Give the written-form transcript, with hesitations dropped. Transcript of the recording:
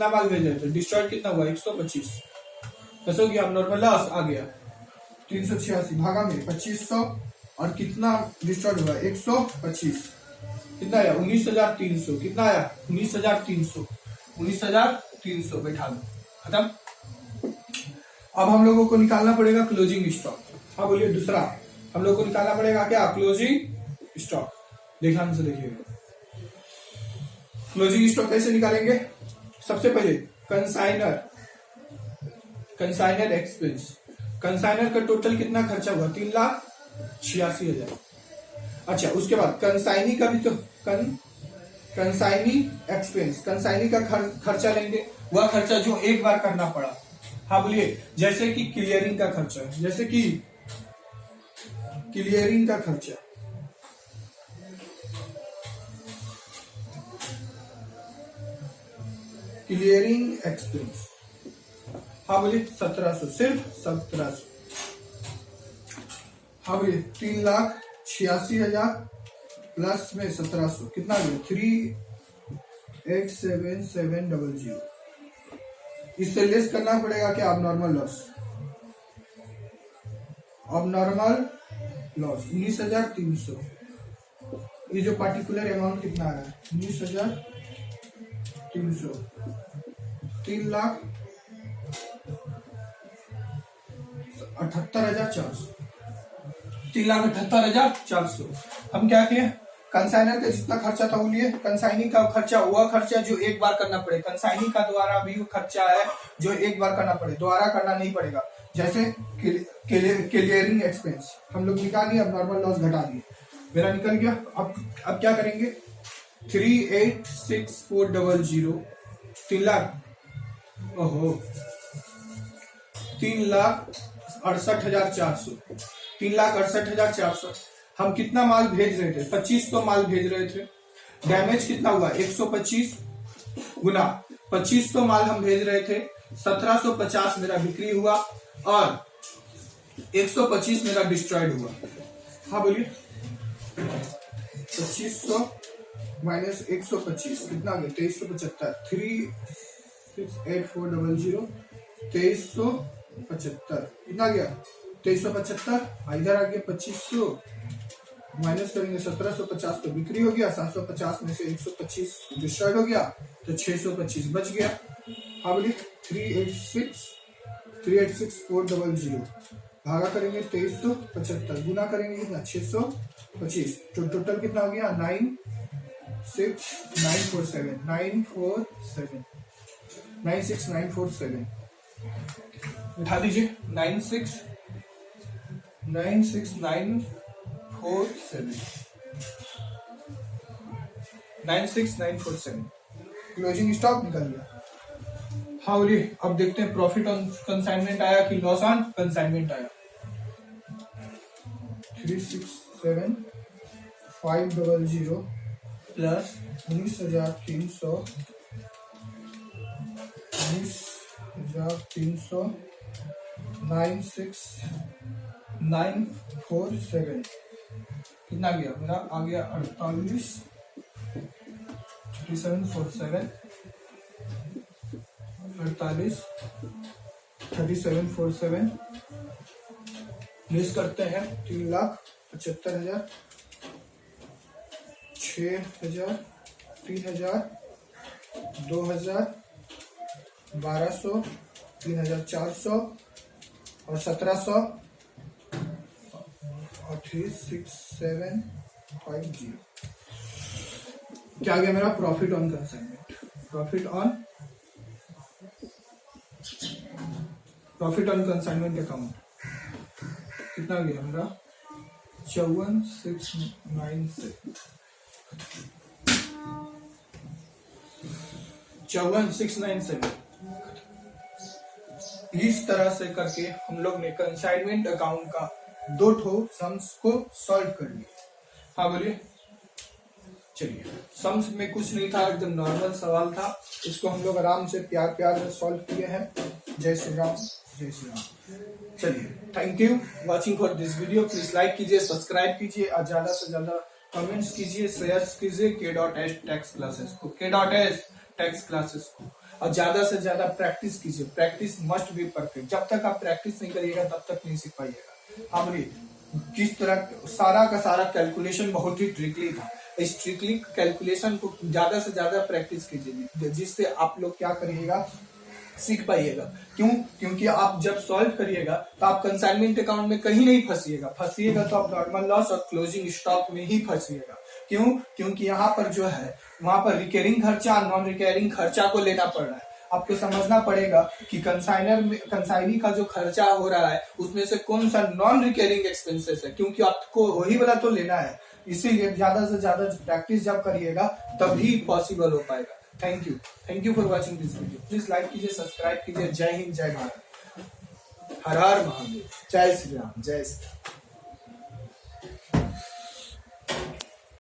कितना माल भेज रहे थे, डिस्ट्रॉयड कितना हुआ 125, कैसे हो गया नॉर्मल लॉस आ गया 386 भागा में 2500 और कितना डिस्ट्रॉयड हुआ 125, कितना आया 19,300, कितना आया 19,300, 19,300 बैठा दो, खत्म। अब हम लोगों को निकालना पड़ेगा क्लोजिंग स्टॉक। हाँ बोलिए, दूसरा हम लोग को निकालना पड़ेगा क्या, क्लोजिंग स्टॉक। ध्यान से देखिएगा क्लोजिंग स्टॉक कैसे निकालेंगे। सबसे पहले कंसाइनर एक्सपेंस, कंसाइनर का टोटल कितना खर्चा हुआ 3,86,000। अच्छा, उसके बाद कंसाइनी का भी तो कंसाइनी एक्सपेंस, कंसाइनी का खर्चा लेंगे, वह खर्चा जो एक बार करना पड़ा। हाँ बोलिए, जैसे कि क्लियरिंग का खर्चा, जैसे कि क्लियरिंग का खर्चा, क्लियरिंग एक्सपेंस। हाँ बोलिए 1700, सिर्फ 1700। हाँ बोलिए 3,86,000 प्लस में 1700 कितना गया 3,87,700। इससे लेस करना पड़ेगा क्या, अब नॉर्मल लॉस, अब नॉर्मल लॉस 19,300। ये जो पार्टिकुलर अमाउंट कितना आ रहा है 19,300, 3,78,400, 3,78,400। हम क्या किए, कंसाइनर का जितना खर्चा था वो लिए, कंसाइनिंग का खर्चा हुआ खर्चा जो एक बार करना पड़े, कंसाइनिंग का द्वारा भी खर्चा है जो एक बार करना पड़े, दोबारा करना नहीं पड़ेगा। जैसे क्लियरिंग एक्सपेंस हम लोग निकाल दिए, अब नॉर्मल लॉस घटा दिए, मेरा निकल गया। अब क्या करेंगे 3,86,400, 3 लाख, ओहो 3,68,400, 3,68,400। हम कितना माल भेज रहे थे 2500 माल भेज रहे थे, डैमेज कितना हुआ 125 गुना 2500 माल हम भेज रहे थे, 1750 मेरा बिक्री हुआ और 125 मेरा डिस्ट्रॉयड हुआ। हाँ बोलिए 2500 माइनस 125 कितना गया 2375, 3,68,400, 2375 कितना गया 2375। इधर आ गया 2500 माइनस करेंगे 1750 तो बिक्री हो गया, 750 में से 125 डिस्ट्रॉयड हो गया तो 625 बच गया। हाँ बोलिए 3,86,400 भागा करेंगे 2375, गुना करेंगे कितना 625, तो टोटल कितना हो गया 96947 उठा दीजिए 96947 क्लोजिंग स्टॉक निकल गया। हाँ बोलिए, अब देखते हैं प्रॉफिट ऑन कंसाइनमेंट आया कि लॉस ऑन कंसाइनमेंट आया। 3,67,500 प्लस 19,300, 96,947 कितना गया मेरा आ गया 3747 लेस करते हैं 3,75,000, 6,000, 3,000, 2,000, 1,200, 3,400 और 1,700 और 3,6,7,5,0। क्या गया मेरा profit on consignment, profit on consignment account कितना गया मेरा 54,697। इस तरह से करके हम लोग ने कंसाइनमेंट अकाउंट का 2 सम्स को सॉल्व कर लिया। हाँ बोलिए, चलिए सम्स में कुछ नहीं था, एकदम नॉर्मल सवाल था, इसको हम लोग आराम से प्यार से सॉल्व किए हैं। जय श्री राम, जय श्री राम। चलिए, thank you watching for this video. Please like कीजिए, सब्सक्राइब कीजिए और ज्यादा से ज्यादा कमेंट्स कीजिए, शेयर कीजिए K.S टैक्स क्लासेस को, K.S टैक्स क्लासेस को। और ज्यादा से ज्यादा प्रैक्टिस कीजिए। Practice must be perfect. जब तक आप प्रैक्टिस नहीं करिएगा तब तक नहीं सीख पाइएगा। हमने किस तरह सारा का सारा कैलकुलेशन बहुत ही ट्रिकली था। इस ट्रिकली कैलकुलेशन को ज्यादा से ज्यादा प्रैक्टिस कीजिए, जिससे आप लोग क्या करिएगा, सीख पाइएगा। क्यों? क्योंकि आप जब सॉल्व करिएगा तो आप कंसाइनमेंट अकाउंट में कहीं नहीं फंसिएगा तो आप नॉर्मल लॉस और क्लोजिंग स्टॉक में ही फंसिएगा। क्यों? क्योंकि यहाँ पर जो है वहां पर रिकरिंग खर्चा, नॉन रिकरिंग खर्चा को लेना पड़ रहा है। आपको समझना पड़ेगा कि कंसाइनी का जो खर्चा हो रहा है उसमें से कौन सा नॉन रिकरिंग एक्सपेंसेस है, क्योंकि आपको वही वाला तो लेना है। इसीलिए ज्यादा से ज्यादा प्रैक्टिस जब करिएगा तभी पॉसिबल हो पाएगा। Thank you for watching this video. Please like कीजिए, सब्सक्राइब कीजिए। जय हिंद, जय भारत, हर हर महादेव, जय श्री राम, जय श्री राम।